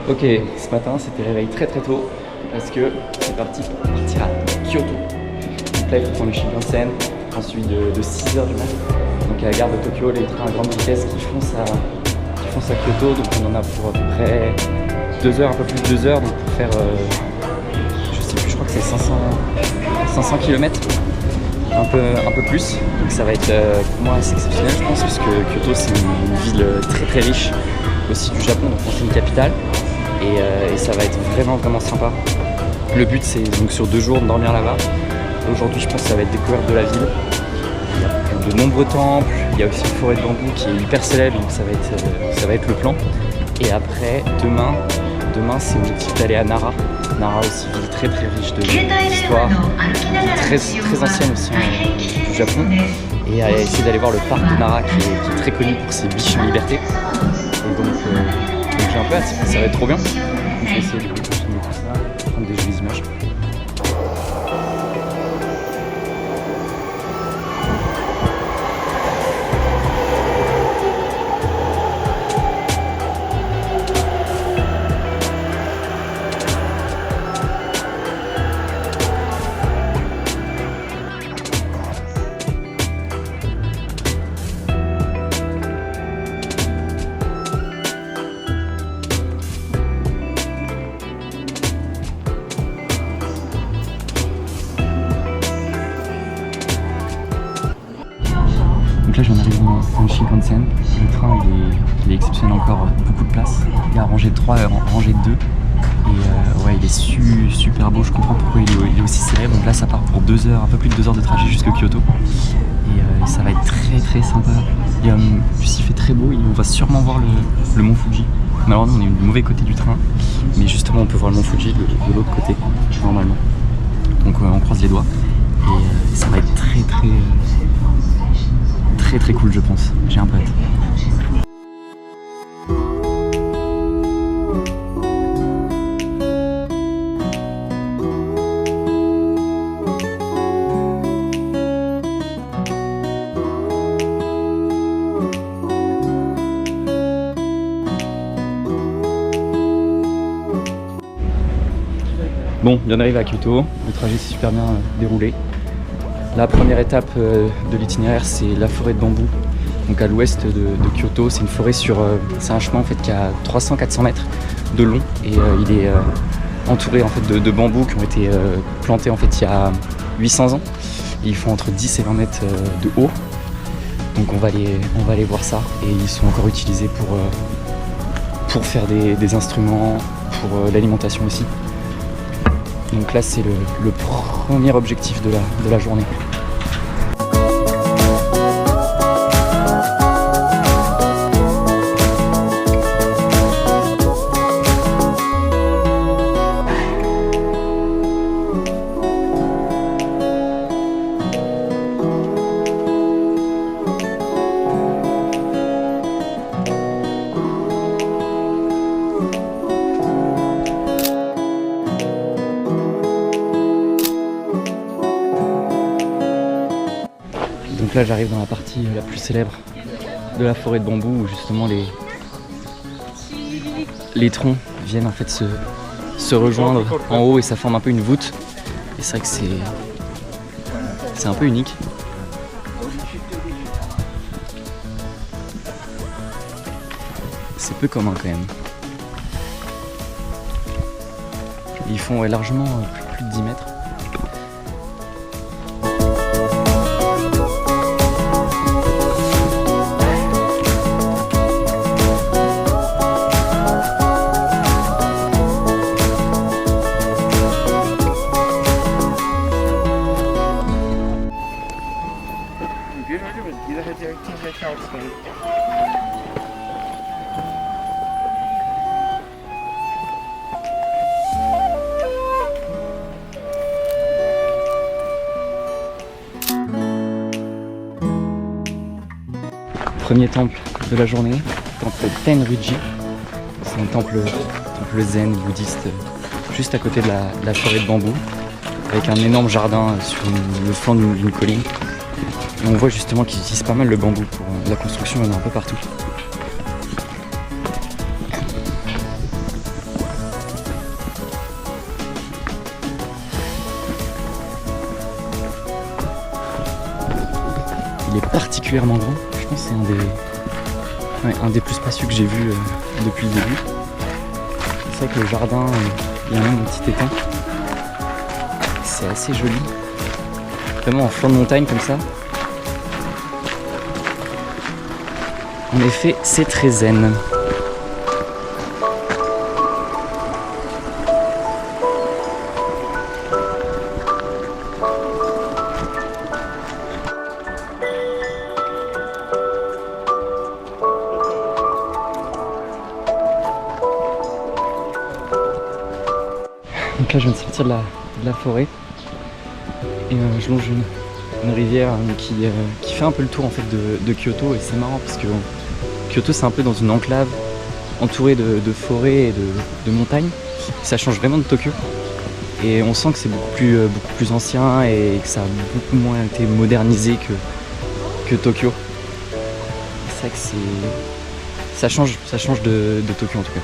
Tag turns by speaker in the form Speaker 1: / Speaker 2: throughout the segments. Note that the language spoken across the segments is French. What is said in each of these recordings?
Speaker 1: Ok, ce matin c'était réveil très tôt parce que c'est parti pour partir à Kyoto. Donc là il faut prendre le Shinkansen, ensuite de 6h du matin. Donc à la gare de Tokyo, les trains à grande vitesse qui foncent à Kyoto. Donc on en a pour à peu près 2 heures, un peu plus de 2 heures, donc pour faire, je sais plus, je crois que c'est 500 km, un peu plus. Donc ça va être pour moi assez exceptionnel je pense, puisque Kyoto c'est une ville très riche aussi du Japon, donc c'est une capitale. Et ça va être vraiment sympa. Le but c'est donc sur 2 jours de dormir là-bas. Aujourd'hui je pense que ça va être découverte de la ville. Il y a de nombreux temples, il y a aussi une forêt de bambou qui est hyper célèbre, donc ça va être le plan. Et après demain c'est l'objectif d'aller à Nara. Nara aussi, ville très riche d'histoire, très ancienne aussi du Japon. Et à essayer d'aller voir le parc de Nara qui est très connu pour ses biches en liberté. Et donc j'ai un peu hâte, ça va être trop bien. Donc, je vais essayer de continuer tout ça, prendre des jolies images. Donc là j'en arrive dans le Shinkansen, le train il est exceptionnel, encore beaucoup de place, il est à rangée de 3 et rangée de 2 et ouais il est super beau, je comprends pourquoi il est aussi célèbre. Donc là ça part pour 2 heures, un peu plus de 2 heures de trajet jusqu'à Kyoto et ça va être très sympa. Et plus il fait très beau, on va sûrement voir le mont Fuji. Malheureusement on est du mauvais côté du train, mais justement on peut voir le mont Fuji de l'autre côté normalement. Donc on croise les doigts et ça va être très cool je pense, j'ai un peu hâte. Bon, bien arrivé à Kyoto, le trajet s'est super bien déroulé. La première étape de l'itinéraire, c'est la forêt de bambou, donc à l'ouest de Kyoto. C'est une forêt c'est un chemin en fait qui a 300-400 mètres de long et il est entouré en fait de bambous qui ont été plantés en fait il y a 800 ans. Et ils font entre 10 et 20 mètres de haut. Donc on va aller voir ça et ils sont encore utilisés pour faire des instruments, pour l'alimentation aussi. Donc là c'est le premier objectif de la journée. Donc là j'arrive dans la partie la plus célèbre de la forêt de bambou où justement les troncs viennent en fait se rejoindre en haut et ça forme un peu une voûte. Et c'est vrai que c'est un peu unique. C'est peu commun quand même. Ils font largement plus de 10 mètres. Premier temple de la journée, temple Tenryuji. C'est un temple zen bouddhiste juste à côté de la forêt de bambou, avec un énorme jardin sur le flanc d'une colline. Et on voit justement qu'ils utilisent pas mal le bambou pour la construction, il y en a un peu partout. il est particulièrement grand. Je pense que c'est un des plus spacieux que j'ai vu depuis le début. C'est vrai que le jardin, il y a même un petit étang. C'est assez joli. Vraiment en flanc de montagne comme ça. En effet, c'est très zen. Donc là je viens de sortir de la forêt et je longe une rivière qui fait un peu le tour en fait de Kyoto, et c'est marrant parce que Kyoto c'est un peu dans une enclave entourée de forêts et de montagnes. Ça change vraiment de Tokyo et on sent que c'est beaucoup plus ancien et que ça a beaucoup moins été modernisé que Tokyo. C'est vrai que ça change de Tokyo en tout cas.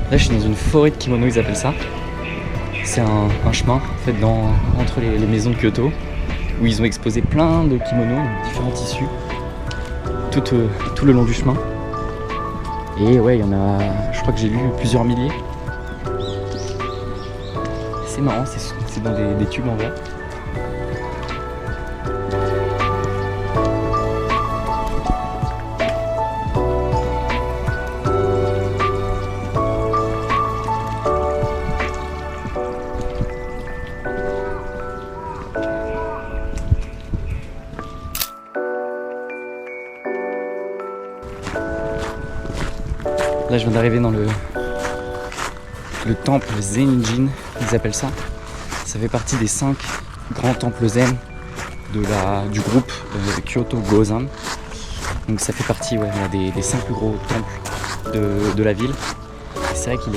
Speaker 1: Là je suis dans une forêt de kimonos, ils appellent ça. C'est un chemin en fait, entre les maisons de Kyoto où ils ont exposé plein de kimonos de différents tissus tout le long du chemin. Et ouais, il y en a, je crois que j'ai lu plusieurs milliers. C'est marrant, c'est dans des tubes en verre. Là je viens d'arriver dans le temple Zenjin, ils appellent ça. Ça fait partie des 5 grands temples zen du groupe Kyoto Gozan. Donc ça fait partie des 5 plus gros temples de la ville. Et c'est vrai qu'il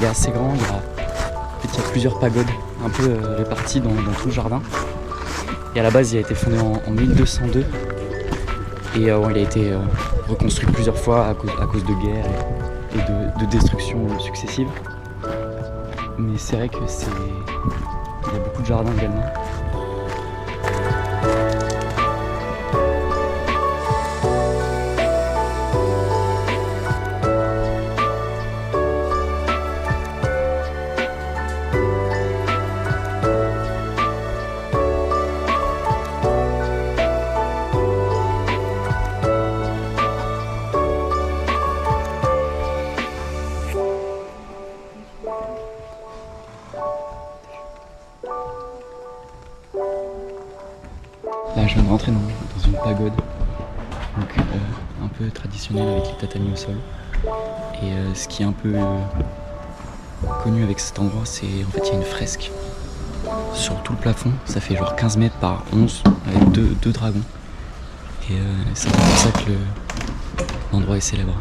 Speaker 1: est assez grand, il y a plusieurs pagodes un peu réparties dans tout le jardin. Et à la base il a été fondé en 1202. Et il a été reconstruit plusieurs fois à cause de guerres et de destructions successives. Mais c'est vrai qu'il y a beaucoup de jardins également. Là, je viens de rentrer dans une pagode, donc un peu traditionnelle avec les tatamis au sol. Et ce qui est un peu connu avec cet endroit, c'est en fait il y a une fresque sur tout le plafond. Ça fait genre 15 mètres par 11 avec deux dragons. Et c'est pour ça que l'endroit est célèbre.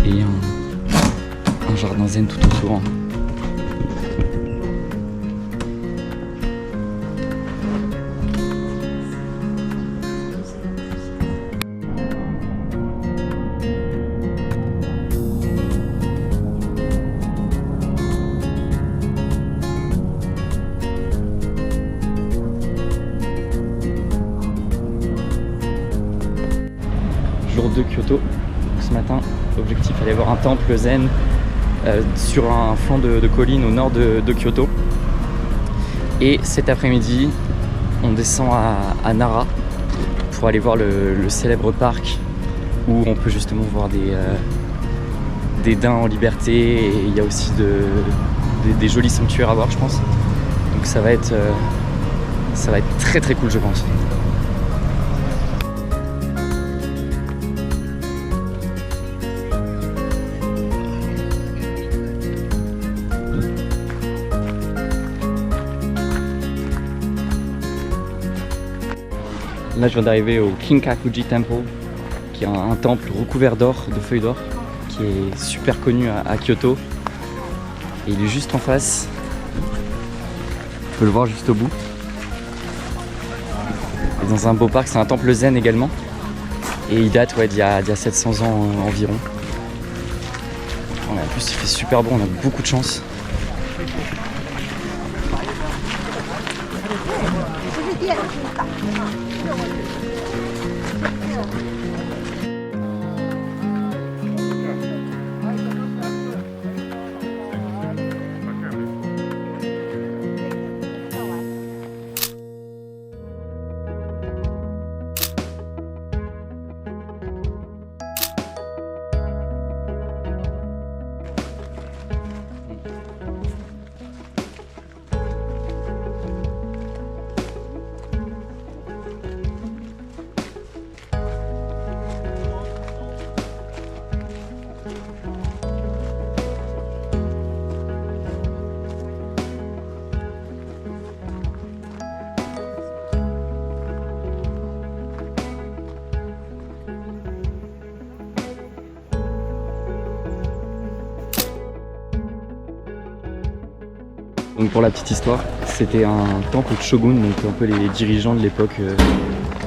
Speaker 1: Et un jardin zen tout autour. Jour 2 Kyoto. Ce matin, l'objectif aller voir un temple zen sur un flanc de colline au nord de Kyoto. Et cet après-midi, on descend à Nara pour aller voir le célèbre parc où on peut justement voir des daims en liberté, et il y a aussi des jolis sanctuaires à voir, je pense. Donc ça va être Ça va être très très cool, je pense. Là, je viens d'arriver au Kinkakuji Temple, qui est un temple recouvert d'or, de feuilles d'or, qui est super connu à Kyoto. Et il est juste en face. On peut le voir juste au bout. Et dans un beau parc, c'est un temple zen également. Et il date d'il y a 700 ans environ. En plus, il fait super bon, on a beaucoup de chance. Donc pour la petite histoire, c'était un temple de shogun, donc un peu les dirigeants de l'époque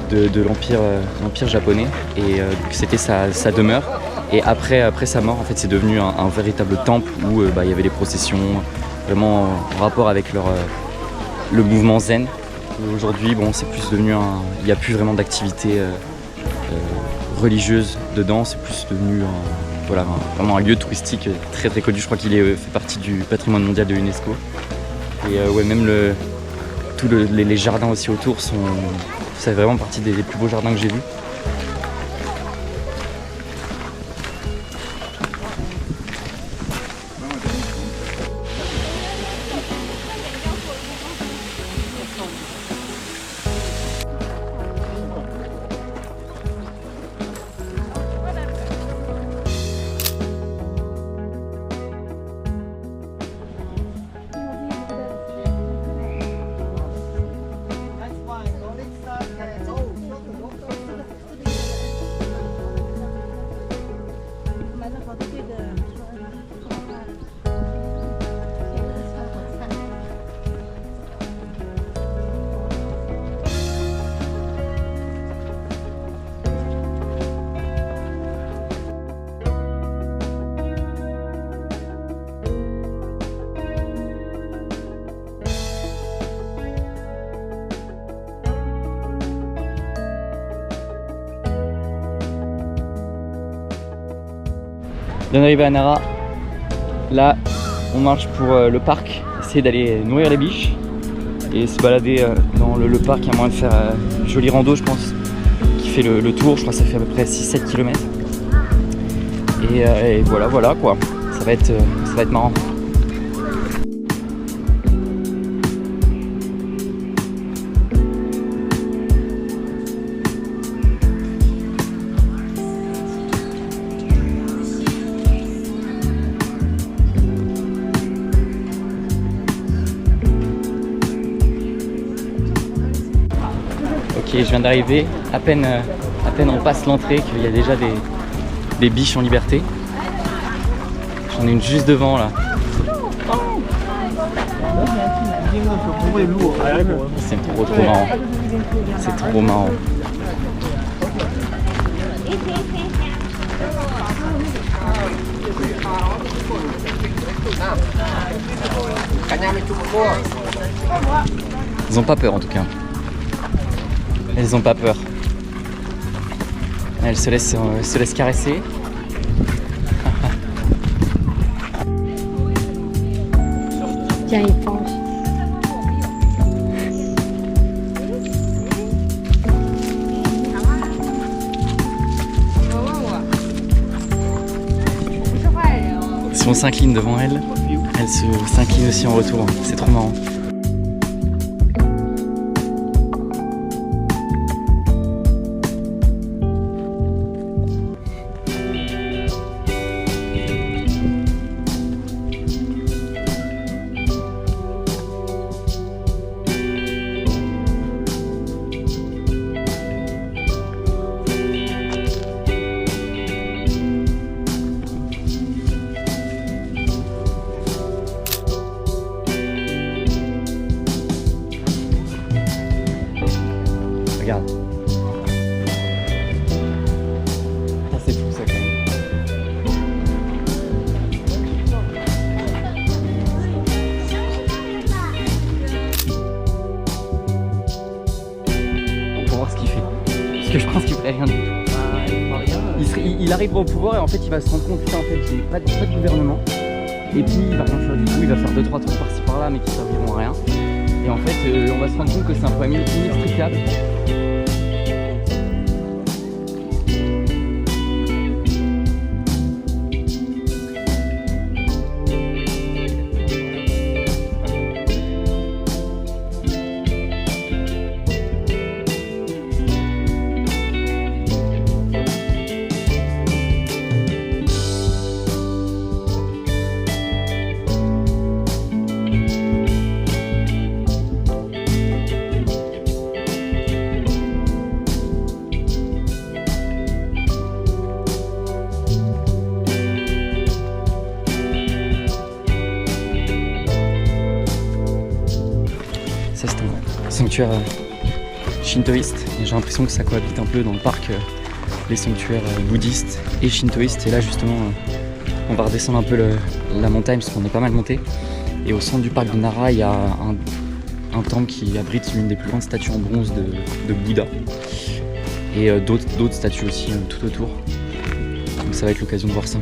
Speaker 1: de l'empire japonais, et c'était sa demeure. Et après sa mort, en fait, c'est devenu un véritable temple où il y avait des processions vraiment en rapport avec le mouvement zen. Aujourd'hui, bon, c'est plus devenu il n'y a plus vraiment d'activité religieuse dedans, c'est plus devenu vraiment un lieu touristique très très connu. Je crois qu'il fait partie du patrimoine mondial de l'UNESCO. Et ouais, même tous les jardins aussi autour ça fait vraiment partie des plus beaux jardins que j'ai vus. Bien arrivé à Nara, là on marche pour le parc, essayer d'aller nourrir les biches et se balader dans le parc. Il y a moyen de faire une jolie rando, je pense, qui fait le tour. Je crois que ça fait à peu près 6-7 km. Et voilà quoi, ça va être marrant. Ok, je viens d'arriver, à peine on passe l'entrée qu'il y a déjà des biches en liberté. J'en ai une juste devant là. C'est trop marrant. C'est trop marrant. Ils ont pas peur en tout cas. Elles ont pas peur. Elles se laissent caresser.
Speaker 2: Tiens, il penche.
Speaker 1: Si on s'incline devant elles, elles s'inclinent aussi en retour. C'est trop marrant. que je pense qu'il ferait rien du tout. Il arrivera au pouvoir et en fait il va se rendre compte, putain en fait j'ai pas de gouvernement. Et puis il va rien faire du tout, il va faire 2-3 trucs par-ci par-là mais qui serviront à rien. Et en fait on va se rendre compte que c'est un problème inextricable. Ça c'est un sanctuaire shintoïste et j'ai l'impression que ça cohabite un peu dans le parc les sanctuaires bouddhistes et shintoïstes. Et là justement on va redescendre un peu la montagne parce qu'on est pas mal monté. Et au centre du parc de Nara il y a un temple qui abrite l'une des plus grandes statues en bronze de Bouddha. Et d'autres statues aussi tout autour. Donc ça va être l'occasion de voir ça.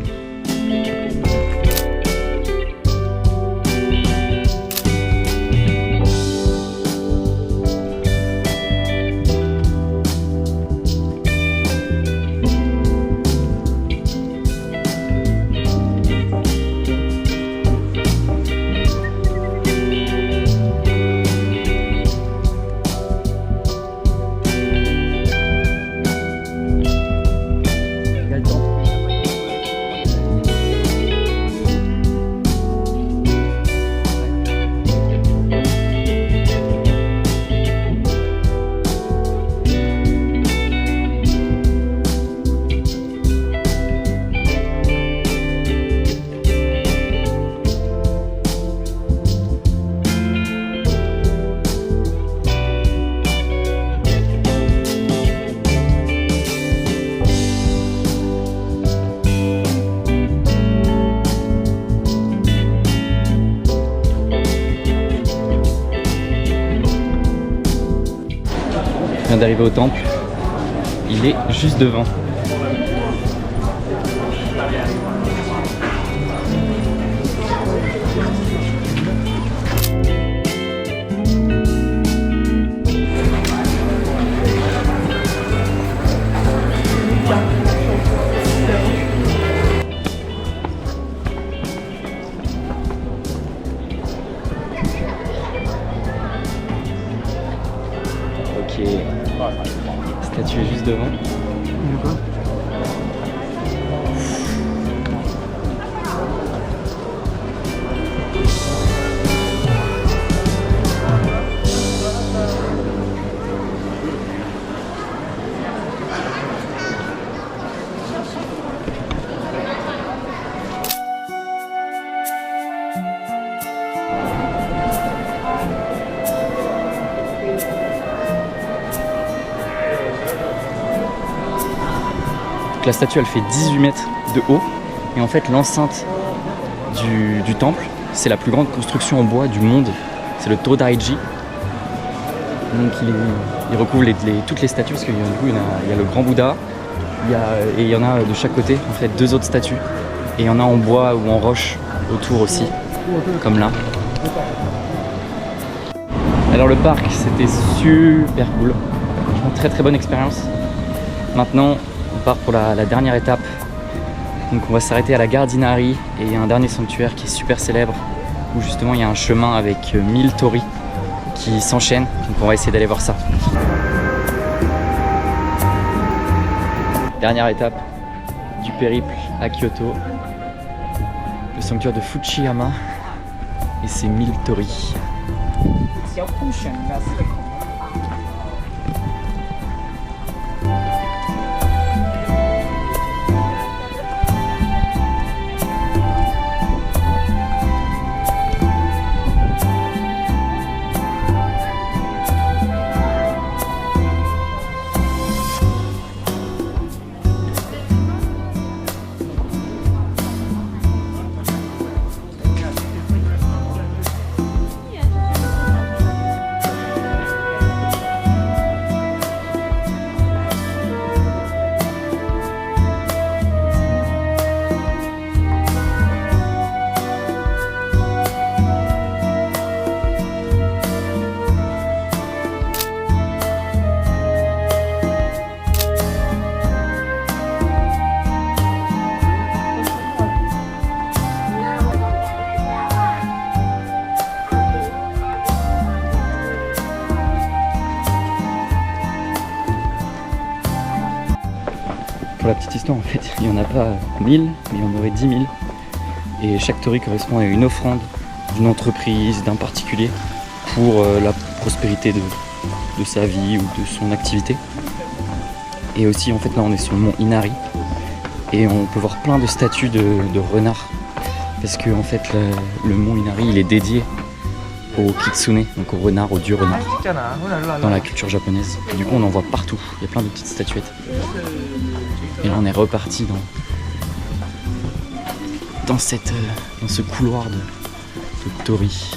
Speaker 1: Je viens d'arriver au temple, il est juste devant. Ok, la statue est juste devant. La statue elle fait 18 mètres de haut et en fait l'enceinte du temple c'est la plus grande construction en bois du monde, c'est le Todaiji. Donc il recouvre toutes les statues parce qu'il y a le grand Bouddha et il y en a de chaque côté en fait 2 autres statues et il y en a en bois ou en roche autour aussi comme là. Alors le parc c'était super cool, franchement très très bonne expérience. Maintenant on part pour la dernière étape, donc on va s'arrêter à la gare d'Inari et il y a un dernier sanctuaire qui est super célèbre où justement il y a un chemin avec 1000 torii qui s'enchaînent, donc on va essayer d'aller voir ça. Dernière étape du périple à Kyoto, le sanctuaire de Fujiyama et ses 1000 torii. petite histoire en fait, il n'y en a pas 1000, mais il y en aurait 10 000. Et chaque tori correspond à une offrande d'une entreprise, d'un particulier, pour la prospérité de sa vie ou de son activité. Et aussi en fait là on est sur le mont Inari et on peut voir plein de statues de renards parce que en fait le mont Inari il est dédié au kitsune, donc au renard, au dieu renard dans la culture japonaise. Et du coup on en voit partout, il y a plein de petites statuettes. Et là on est reparti dans ce couloir de tori.